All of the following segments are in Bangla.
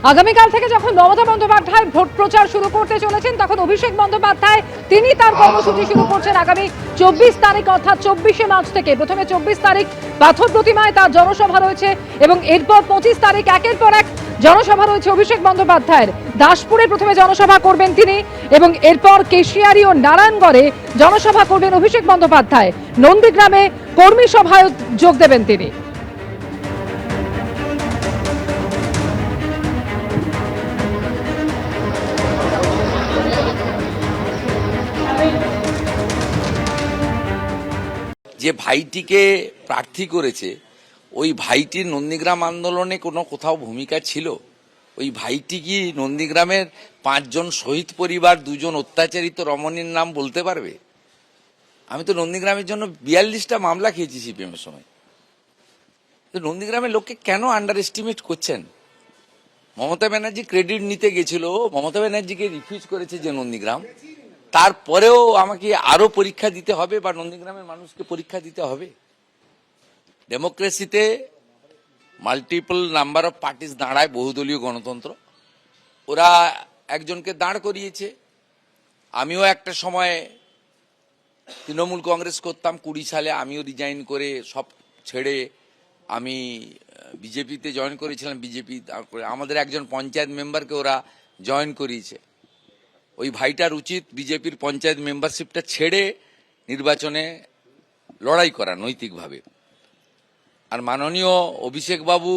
আগামীকাল থেকে যখন মমতা বন্দ্যোপাধ্যায় ভোট প্রচার শুরু করতে চলেছেন, তখন অভিষেক বন্দ্যোপাধ্যায় তিনি তার কর্মসূচি শুরু করছেন আগামী 24 তারিখ অর্থাৎ 24শে মার্চ থেকে। প্রথমে 24 তারিখ পাথর প্রতিমায় তার জনসভা রয়েছে এবং এরপর 25 তারিখ একের পর এক জনসভা রয়েছে অভিষেক বন্দ্যোপাধ্যায়ের। দাসপুরে প্রথমে জনসভা করবেন তিনি এবং এরপর কেশিয়ারি ও নারায়ণগড়ে জনসভা করবেন অভিষেক বন্দ্যোপাধ্যায়। নন্দীগ্রামে কর্মী সভায় যোগ দেবেন তিনি। যে ভাইটিকে প্রার্থী করেছে ওই ভাইটির নন্দীগ্রাম আন্দোলনে কোনো কোথাও ভূমিকা ছিল? ওই ভাইটি কি নন্দীগ্রামের 5 জন শহীদ পরিবার, 2 জন অত্যাচারিত রমণীর নাম বলতে পারবে? আমি তো নন্দীগ্রামের জন্য 42টা মামলা খেয়েছি সিপিএম এর সময়। নন্দীগ্রামের লোককে কেন আন্ডার এস্টিমেট করছেন? মমতা ব্যানার্জি ক্রেডিট নিতে গেছিল, মমতা ব্যানার্জিকে রিফিউজ করেছে যে নন্দীগ্রাম, তারপরেও আমাকে আরো পরীক্ষা দিতে হবে বা নন্দীগ্রামের মানুষকে পরীক্ষা দিতে হবে? ডেমোক্রেসিতে মাল্টিপল নাম্বার অফ পার্টিস দাঁড়ায়, বহুদলীয় গণতন্ত্র। ওরা একজনকে দাঁড় করিয়েছে। আমিও একটা সময় তৃণমূল কংগ্রেস করতাম, 20 সালে আমিও রিজাইন করে সব ছেড়ে আমি বিজেপিতে জয়েন করেছিলাম। বিজেপি আমাদের একজন পঞ্চায়েত মেম্বারকে ওরা জয়েন করিয়েছে। ওই ভাইটার উচিত বিজেপির পঞ্চায়েত মেম্বারশিপটা ছেড়ে নির্বাচনে লড়াই করা নৈতিকভাবে। আর মাননীয় অভিষেক বাবু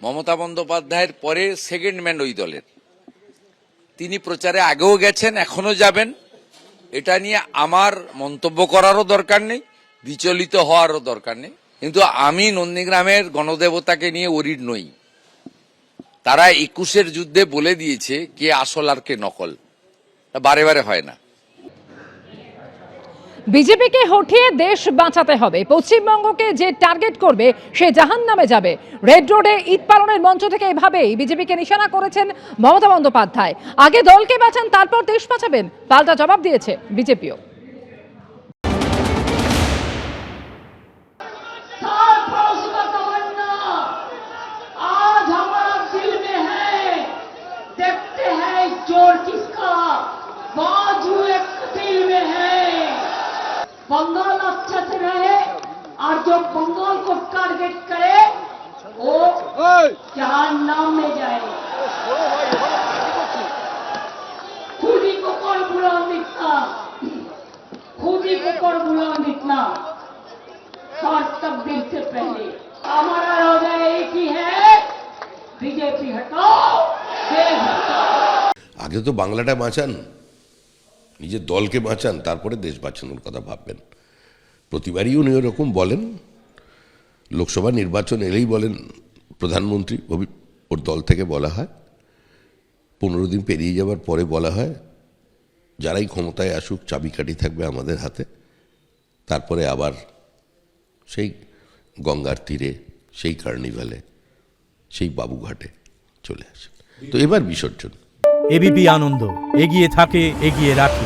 মমতা বন্দ্যোপাধ্যায়ের পরে সেকেন্ড ম্যান ওই দলের। তিনি প্রচারে আগেও গেছেন, এখনো যাবেন। এটা নিয়ে আমার মন্তব্য করারও দরকার নেই, বিচলিত হওয়ারও দরকার নেই। কিন্তু আমি নন্দীগ্রামের গণদেবতাকে নিয়ে ওরিড নই। তারা 21-এর যুদ্ধে বলে দিয়েছে কে আসল আর কে নকল, বারে বারে হয় না। বিজেপিকে হঠিয়ে দেশ বাঁচাতে হবে। পশ্চিমবঙ্গকে যে টার্গেট করবে সে জাহান্নামে যাবে। রেড রোডে ঈদ পালনের মঞ্চ থেকে এভাবেই বিজেপিকে নিশানা করেছেন মমতা বন্দ্যোপাধ্যায়। আগে দলকে বাঁচান, তারপর দেশ বাঁচাবেন, পাল্টা জবাব দিয়েছে বিজেপিও। बंगाल अच्छा से रहे और जो बंगाल को टारगेट करे वो जहान्नाम में जाए। खुद ही को कौन बुलंद इतना, खुद ही को कौन बुलंद इतना। और तब्दील से पहले हमारा रोजा एक ही है, बीजेपी हटाओ, देश हटाओ। আগে তো বাংলাটা বাঁচান, নিজের দলকে বাঁচান, তারপরে দেশ বাঁচানোর কথা ভাববেন। প্রতিবারই উনি ওরকম বলেন। লোকসভা নির্বাচন এলেই বলেন প্রধানমন্ত্রী, ওর দল থেকে বলা হয়। 15 দিন পেরিয়ে যাওয়ার পরে বলা হয় যারাই ক্ষমতায় আসুক চাবিকাঠি থাকবে আমাদের হাতে। তারপরে আবার সেই গঙ্গার তীরে, সেই কার্নিভালে, সেই বাবুঘাটে চলে আসে। তো এবার বিসর্জন। এবিপি আনন্দ, এগিয়ে থাকে, এগিয়ে রাখে।